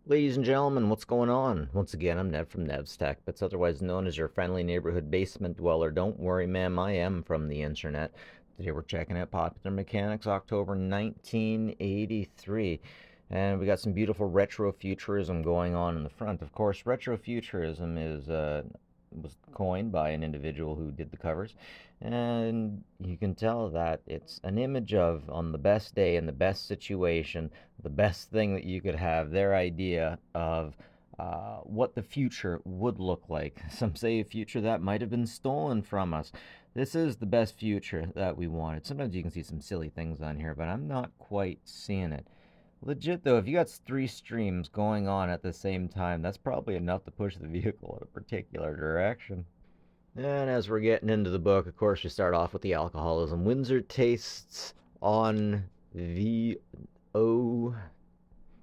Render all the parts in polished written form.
Ladies and gentlemen, what's going on? Once again, I'm Nev from Nev's Tech, but otherwise known as your friendly neighborhood basement dweller. Don't worry, ma'am, I am from the internet. Today we're checking out Popular Mechanics, October 1983. And we got some beautiful retrofuturism going on in the front. Of course, retrofuturism was coined by an individual who did the covers, and you can tell that it's an image of, on the best day in the best situation, the best thing that you could have, their idea of what the future would look like. Some say a future that might have been stolen from us. This is the best future that we wanted. Sometimes you can see some silly things on here, but I'm not quite seeing it. Legit though, if you got three streams going on at the same time, that's probably enough to push the vehicle in a particular direction. And as we're getting into the book, of course, we start off with the alcoholism. Windsor tastes on VO.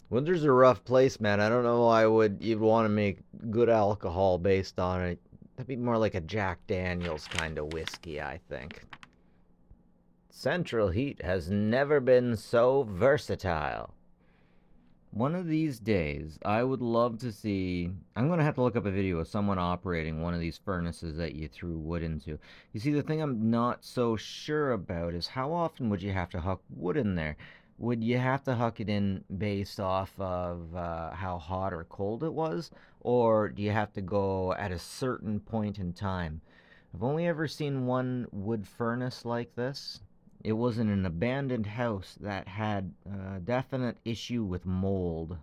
Windsor's a rough place, man. I don't know why you'd want to make good alcohol based on it. That'd be more like a Jack Daniels kind of whiskey, I think. Central heat has never been so versatile. One of these days, I would love to see. I'm going to have to look up a video of someone operating one of these furnaces that you threw wood into. You see, the thing I'm not so sure about is how often would you have to huck wood in there? Would you have to huck it in based off of how hot or cold it was? Or do you have to go at a certain point in time? I've only ever seen one wood furnace like this. It was in an abandoned house that had a definite issue with mold.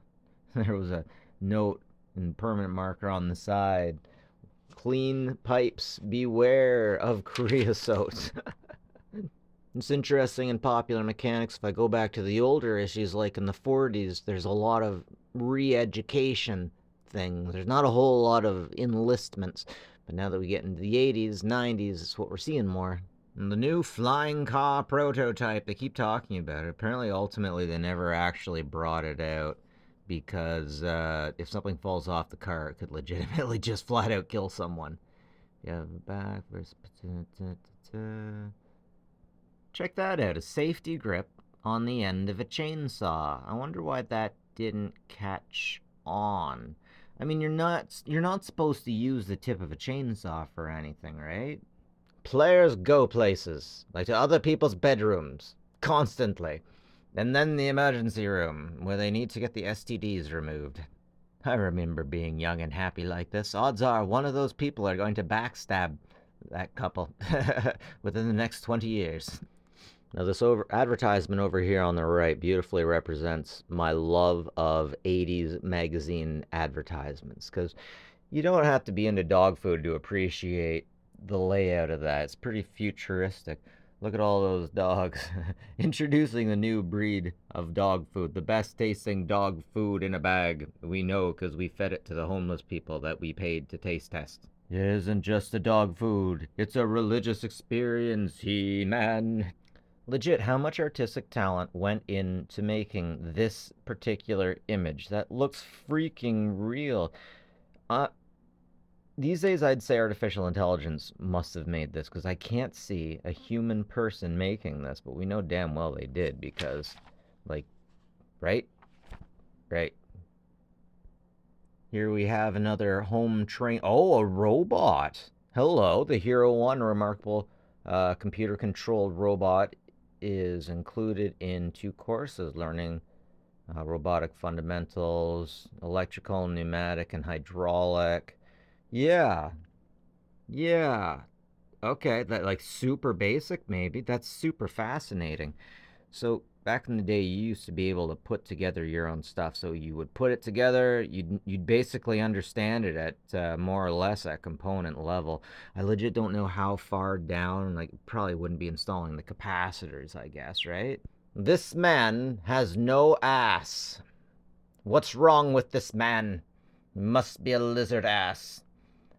There was a note in permanent marker on the side: clean pipes, beware of creosote. It's interesting in Popular Mechanics. If I go back to the older issues, like in the 40s, there's a lot of re education things. There's not a whole lot of enlistments. But now that we get into the 80s, 90s, it's what we're seeing more. And the new flying car prototype, they keep talking about it. Apparently, ultimately, they never actually brought it out because if something falls off the car, it could legitimately just flat out kill someone. Yeah, back versus. Check that out, a safety grip on the end of a chainsaw. I wonder why that didn't catch on. I mean, you're not supposed to use the tip of a chainsaw for anything, right? Players go places, like to other people's bedrooms, constantly. And then the emergency room, where they need to get the STDs removed. I remember being young and happy like this. Odds are one of those people are going to backstab that couple within the next 20 years. Now, this advertisement over here on the right beautifully represents my love of 80s magazine advertisements, because you don't have to be into dog food to appreciate the layout of that. It's pretty futuristic. Look at all those dogs. Introducing the new breed of dog food, the best tasting dog food in a bag. We know because we fed it to the homeless people that we paid to taste test. It isn't just a dog food, it's a religious experience, He-Man. Legit, how much artistic talent went into making this particular image that looks freaking real? Uh, these days, I'd say artificial intelligence must have made this because I can't see a human person making this, but we know damn well they did because, like, right? Right. Here we have another home train. Oh, a robot. Hello, the Hero 1 remarkable computer controlled robot is included in two courses learning robotic fundamentals, electrical, pneumatic, and hydraulic. Yeah, yeah. Okay, that like super basic maybe. That's super fascinating. So back in the day, you used to be able to put together your own stuff. So you would put it together. You'd basically understand it at more or less at component level. I legit don't know how far down. Like probably wouldn't be installing the capacitors, I guess, right? This man has no ass. What's wrong with this man? He must be a lizard ass.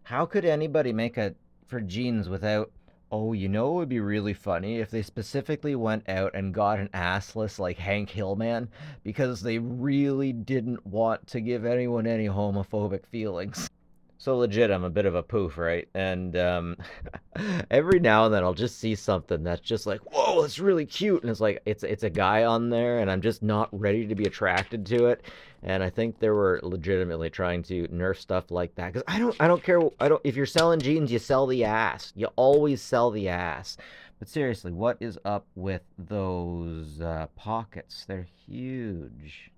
How could anybody make a for jeans without? Oh, you know it would be really funny if they specifically went out and got an assless like Hank Hillman because they really didn't want to give anyone any homophobic feelings. So legit, I'm a bit of a poof, right? And every now and then I'll just see something that's just like, whoa, it's really cute, and it's like it's a guy on there, and I'm just not ready to be attracted to it. And I think they were legitimately trying to nerf stuff like that because I don't care. I don't. If you're selling jeans, you sell the ass. You always sell the ass. But seriously, what is up with those pockets? They're huge.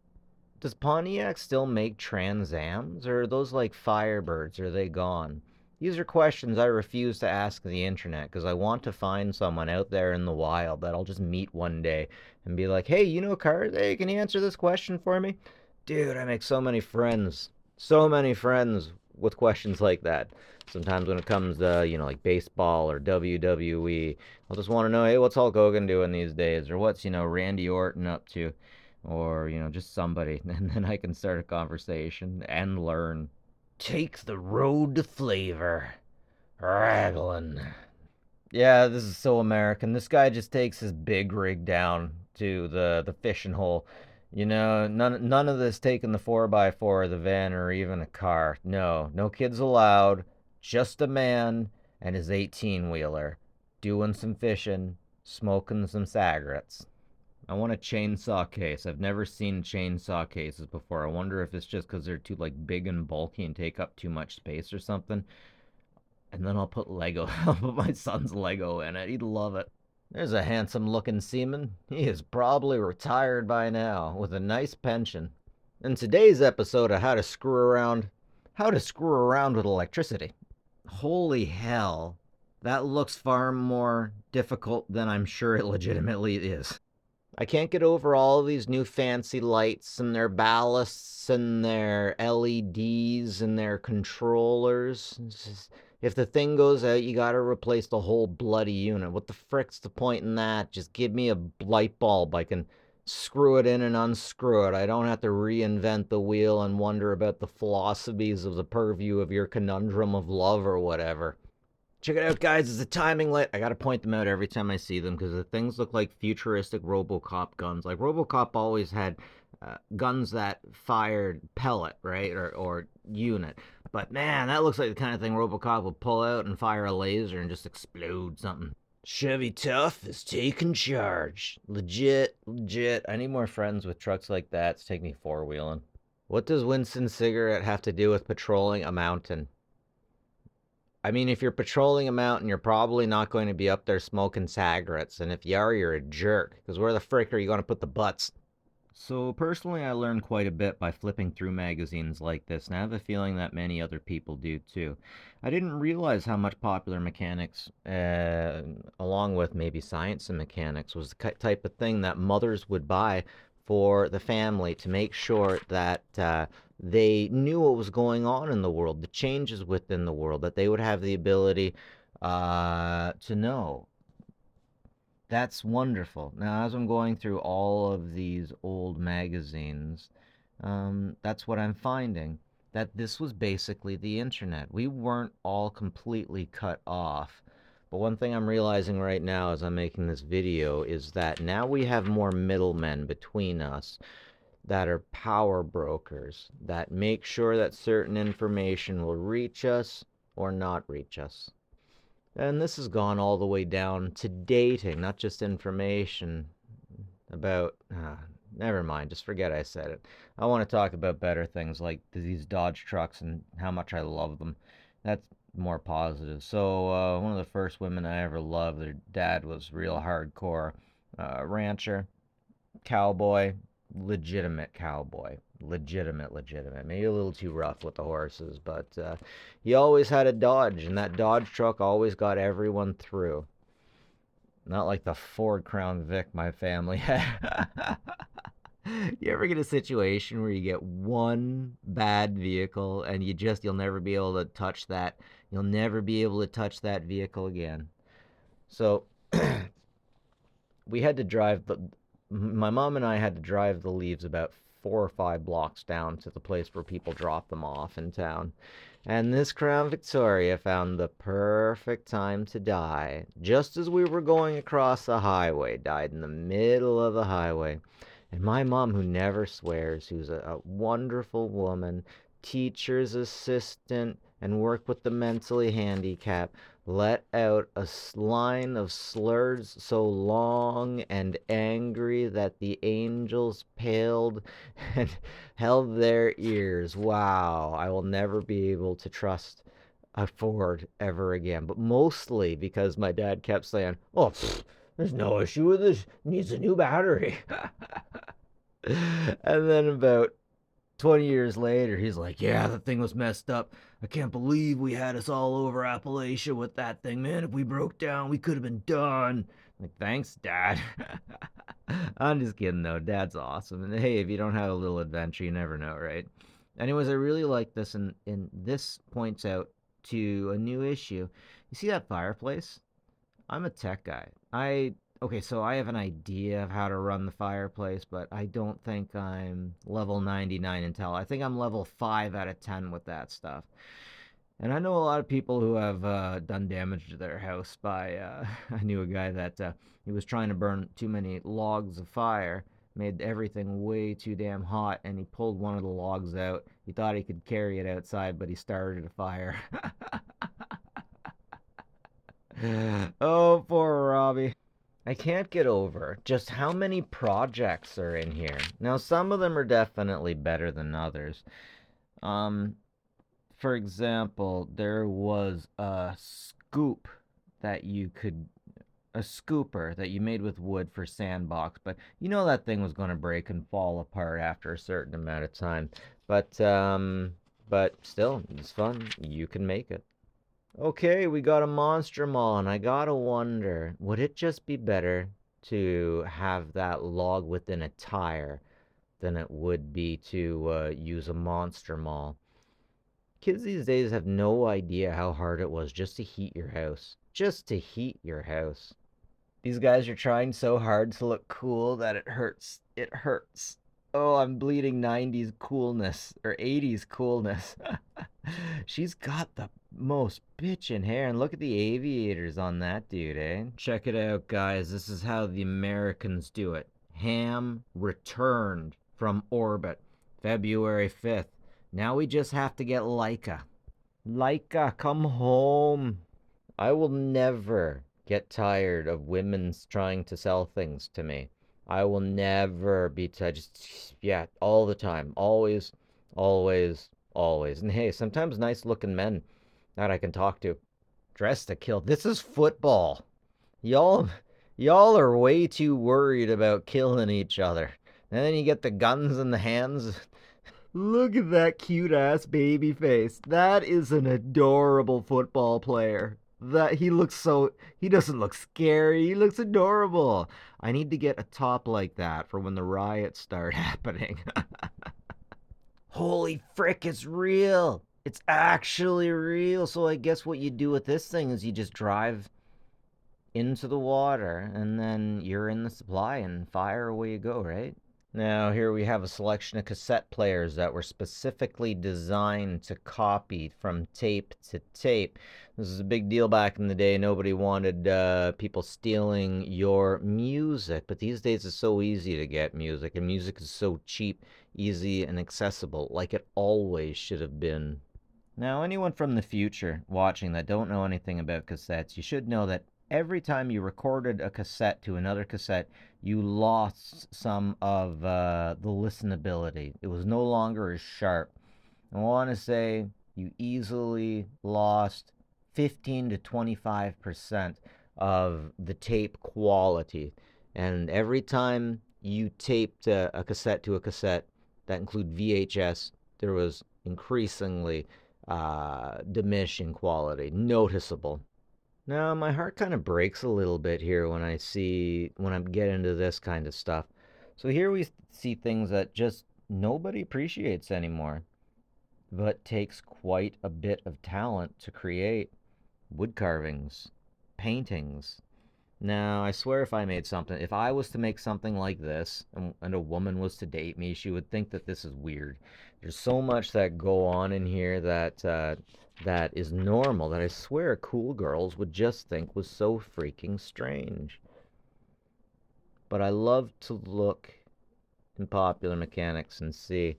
Does Pontiac still make Trans Ams, or are those like Firebirds? Are they gone? These are questions I refuse to ask the internet because I want to find someone out there in the wild that I'll just meet one day and be like, hey, you know cars? Hey, can you answer this question for me? Dude, I make so many friends. So many friends with questions like that. Sometimes when it comes to, like baseball or WWE, I'll just want to know, hey, what's Hulk Hogan doing these days? Or what's, Randy Orton up to? Or just somebody, and then I can start a conversation and learn. Take the road to flavor. Raglan. Yeah, this is so American. This guy just takes his big rig down to the fishing hole. None of this taking the 4x4 or the van or even a car. No, no kids allowed. Just a man and his 18-wheeler doing some fishing, smoking some cigarettes. I want a chainsaw case. I've never seen chainsaw cases before. I wonder if it's just because they're too like big and bulky and take up too much space or something. And then I'll put Lego. I'll put my son's Lego in it. He'd love it. There's a handsome looking seaman. He is probably retired by now with a nice pension. In today's episode of how to screw around with electricity. Holy hell. That looks far more difficult than I'm sure it legitimately is. I can't get over all of these new fancy lights and their ballasts and their LEDs and their controllers. If the thing goes out, you gotta replace the whole bloody unit. What the frick's the point in that? Just give me a light bulb. I can screw it in and unscrew it. I don't have to reinvent the wheel and wonder about the philosophies of the purview of your conundrum of love or whatever. Check it out, guys. It's a timing light. I gotta point them out every time I see them because the things look like futuristic RoboCop guns. Like RoboCop always had guns that fired pellet, right, or unit. But man, that looks like the kind of thing RoboCop would pull out and fire a laser and just explode something. Chevy Tough is taking charge. Legit, legit. I need more friends with trucks like that to take me four-wheeling. What does Winston Cigarette have to do with patrolling a mountain? I mean, if you're patrolling a mountain, you're probably not going to be up there smoking cigarettes. And if you are, you're a jerk. Because where the frick are you going to put the butts? So, personally, I learned quite a bit by flipping through magazines like this, and I have a feeling that many other people do too. I didn't realize how much popular mechanics, along with maybe science and mechanics, was the type of thing that mothers would buy for the family to make sure that they knew what was going on in the world, the changes within the world, that they would have the ability to know. That's wonderful. Now, as I'm going through all of these old magazines, that's what I'm finding. That this was basically the internet. We weren't all completely cut off. But one thing I'm realizing right now as I'm making this video is that now we have more middlemen between us that are power brokers that make sure that certain information will reach us or not reach us. And this has gone all the way down to dating, not just information about. Never mind, just forget I said it. I want to talk about better things like these Dodge trucks and how much I love them. That's more positive. So, one of the first women I ever loved, their dad was real hardcore rancher, cowboy, legitimate cowboy. Legitimate. Maybe a little too rough with the horses, but he always had a Dodge, and that Dodge truck always got everyone through. Not like the Ford Crown Vic my family had. You ever get a situation where you get one bad vehicle and you'll never be able to touch that? You'll never be able to touch that vehicle again. So we had to drive my mom and I had to drive the leaves about 4 or 5 blocks down to the place where people drop them off in town. And this Crown Victoria found the perfect time to die. Just as we were going across the highway, died in the middle of the highway. And my mom, who never swears, who's a wonderful woman, teacher's assistant, and work with the mentally handicapped, let out a line of slurs so long and angry that the angels paled and held their ears. Wow, I will never be able to trust a Ford ever again. But mostly because my dad kept saying, "Oh, pfft, there's no issue with this. It needs a new battery." And then about 20 years later, he's like, "Yeah, the thing was messed up. I can't believe we had us all over Appalachia with that thing, man. If we broke down, we could have been done." I'm like, thanks, Dad. I'm just kidding, though. Dad's awesome. And hey, if you don't have a little adventure, you never know, right? Anyways, I really like this, and this points out to a new issue. You see that fireplace? I'm a tech guy. Okay, so I have an idea of how to run the fireplace, but I don't think I'm level 99 Intel. I think I'm level 5 out of 10 with that stuff. And I know a lot of people who have done damage to their house by. I knew a guy that he was trying to burn too many logs of fire, made everything way too damn hot, and he pulled one of the logs out. He thought he could carry it outside, but he started a fire. Oh, poor Robbie. I can't get over just how many projects are in here. Now, some of them are definitely better than others. Um, for example, there was that you could a scooper that you made with wood for sandbox, but you know that thing was going to break and fall apart after a certain amount of time. But but still, it's fun. You can make it. Okay, we got a monster mall, and I gotta wonder, would it just be better to have that log within a tire than it would be to use a monster mall? Kids these days have no idea how hard it was just to heat your house. Just to heat your house. These guys are trying so hard to look cool that it hurts. It hurts. Oh, I'm bleeding 90s coolness or 80s coolness. She's got the most bitchin' hair, and look at the aviators on that dude, eh? Check it out, guys. This is how the Americans do it. Ham returned from orbit February 5th. Now we just have to get Leica. Leica, come home. I will never get tired of women's trying to sell things to me. I will never be just yeah, all the time. Always, always, always. And hey, sometimes nice looking men that I can talk to. Dressed to kill. This is football. Y'all y'all are way too worried about killing each other. And then you get the guns in the hands. Look at that cute ass baby face. That is an adorable football player. That he doesn't look scary. He looks adorable. I need to get a top like that for when the riots start happening. Holy frick, it's real. It's actually real. So I guess what you do with this thing is you just drive into the water and then you're in the supply and fire away you go, right? Now, here we have a selection of cassette players that were specifically designed to copy from tape to tape. This is a big deal back in the day. Nobody wanted people stealing your music, but these days it's so easy to get music, and music is so cheap, easy, and accessible, like it always should have been. Now, anyone from the future watching that don't know anything about cassettes, you should know that every time you recorded a cassette to another cassette, you lost some of the listenability. It was no longer as sharp. I want to say you easily lost 15 to 25% of the tape quality. And every time you taped a cassette to a cassette, that include VHS, there was increasingly diminishing quality, noticeable. Now, my heart kind of breaks a little bit here when I get into this kind of stuff. So here we see things that just nobody appreciates anymore, but takes quite a bit of talent to create: wood carvings, paintings. Now, I swear if I was to make something like this and a woman was to date me, she would think that this is weird. There's so much that go on in here that is normal that I swear cool girls would just think was so freaking strange. But I love to look in popular mechanics and see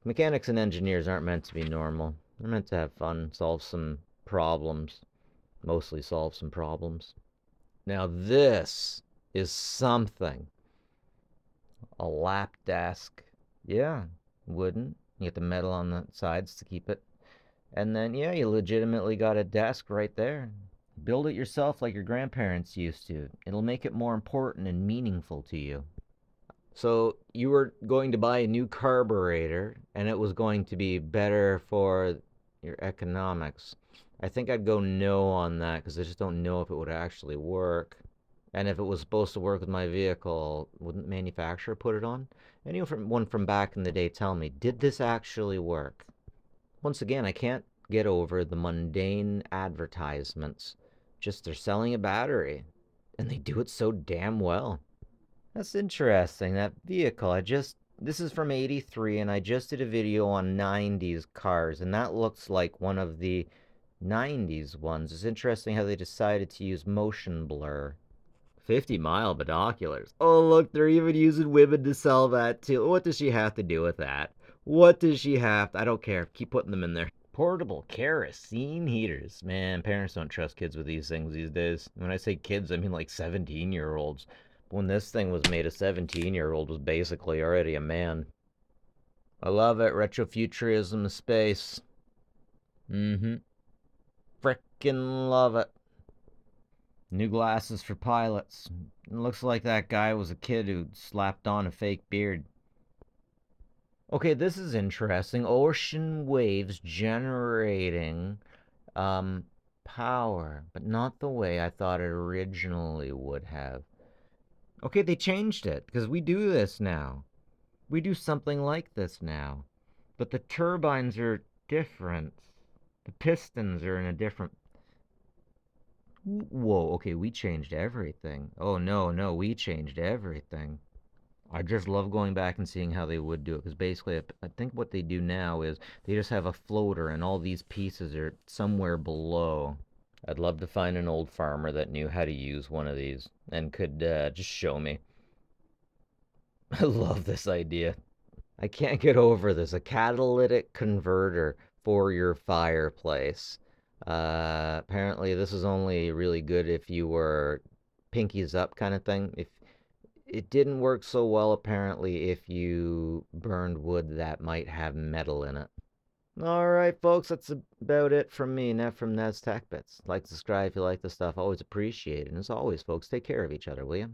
mechanics and engineers aren't meant to be normal. They're meant to have fun, solve some problems. Mostly solve some problems. Now this is something. A lap desk. Yeah, wooden. You get the metal on the sides to keep it. And then, yeah, you legitimately got a desk right there. Build it yourself like your grandparents used to. It'll make it more important and meaningful to you. So you were going to buy a new carburetor, and it was going to be better for your economics. I think I'd go no on that because I just don't know if it would actually work. And if it was supposed to work with my vehicle, wouldn't the manufacturer put it on? Anyone from back in the day tell me, did this actually work? Once again, I can't get over the mundane advertisements. Just they're selling a battery, and they do it so damn well. That's interesting. That vehicle, this is from 83, and I just did a video on 90s cars, and that looks like one of the 90s ones. It's interesting how they decided to use motion blur. 50-mile binoculars. Oh, look, they're even using women to sell that too. What does she have to do with that? What does she have? I don't care. Keep putting them in there. Portable kerosene heaters. Man, parents don't trust kids with these things these days. When I say kids, I mean like 17-year-olds. When this thing was made, a 17-year-old was basically already a man. I love it. Retrofuturism space. Mm-hmm. Frickin' love it. New glasses for pilots. It looks like that guy was a kid who slapped on a fake beard. Okay, this is interesting. Ocean waves generating um power, but not the way I thought it originally would have. Okay, they changed it because we do this now. We do something like this now. But the turbines are different. The pistons are in a different. Whoa, okay, we changed everything. Oh, no, no, we changed everything. I just love going back and seeing how they would do it because basically, I think what they do now is they just have a floater and all these pieces are somewhere below. I'd love to find an old farmer that knew how to use one of these and could just show me. I love this idea. I can't get over this. A catalytic converter for your fireplace. Apparently, this is only really good if you were pinkies up kind of thing. If it didn't work so well, apparently, if you burned wood that might have metal in it. All right, folks, that's about it from me, Net from Ned's Tech Bits. Like, subscribe if you like the stuff. Always appreciate it. And as always, folks, take care of each other, will you?